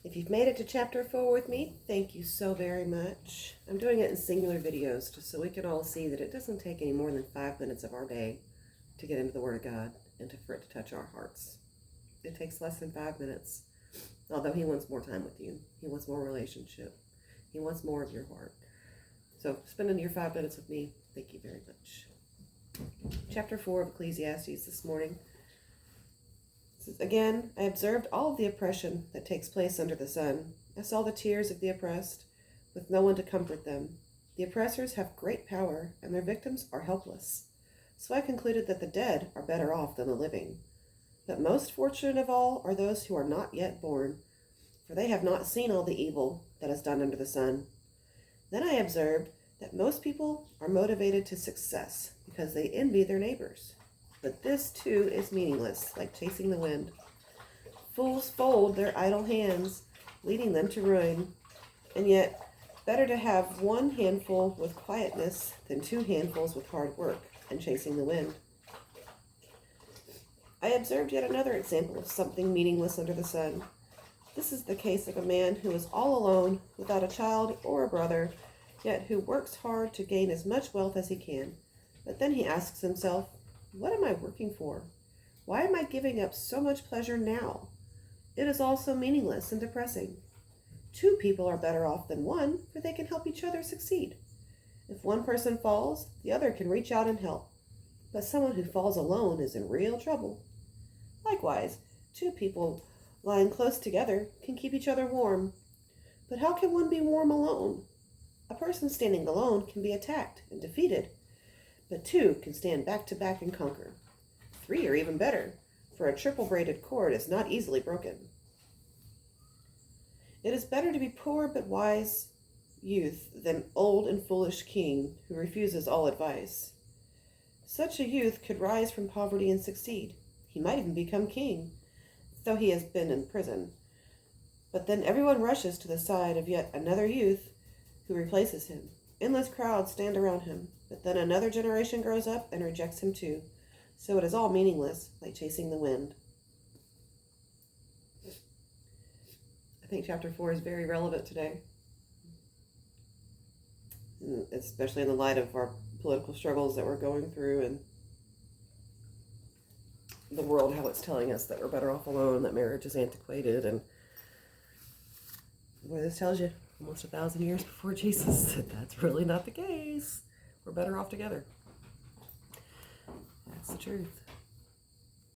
If you've made it to chapter 4 with me, thank you so very much. I'm doing it in singular videos just so we can all see that it doesn't take any more than 5 minutes of our day to get into the Word of God and for it to touch our hearts. It takes less than 5 minutes, although He wants more time with you. He wants more relationship. He wants more of your heart. So spending your 5 minutes with me, thank you very much. Chapter 4 of Ecclesiastes this morning. Again, I observed all of the oppression that takes place under the sun. I saw the tears of the oppressed, with no one to comfort them. The oppressors have great power, and their victims are helpless. So I concluded that the dead are better off than the living. But most fortunate of all are those who are not yet born, for they have not seen all the evil that is done under the sun. Then I observed that most people are motivated to success because they envy their neighbors. But this, too, is meaningless, like chasing the wind. Fools fold their idle hands, leading them to ruin. And yet, better to have one handful with quietness than 2 handfuls with hard work and chasing the wind. I observed yet another example of something meaningless under the sun. This is the case of a man who is all alone, without a child or a brother, yet who works hard to gain as much wealth as he can. But then he asks himself, what am I working for? Why am I giving up so much pleasure now? It is all so meaningless and depressing. 2 people are better off than 1, for they can help each other succeed. If one person falls, the other can reach out and help. But someone who falls alone is in real trouble. Likewise, 2 people lying close together can keep each other warm. But how can one be warm alone? A person standing alone can be attacked and defeated, but 2 can stand back to back and conquer. 3 are even better, for a triple braided cord is not easily broken. It is better to be poor but wise youth than old and foolish king who refuses all advice. Such a youth could rise from poverty and succeed. He might even become king, though he has been in prison. But then everyone rushes to the side of yet another youth who replaces him. Endless crowds stand around him, but then another generation grows up and rejects him too. So it is all meaningless, like chasing the wind. I think chapter 4 is very relevant today, especially in the light of our political struggles that we're going through and the world, how it's telling us that we're better off alone, that marriage is antiquated, and boy, this tells you almost 1,000 years before Jesus that that's really not the case. We're better off together. That's the truth.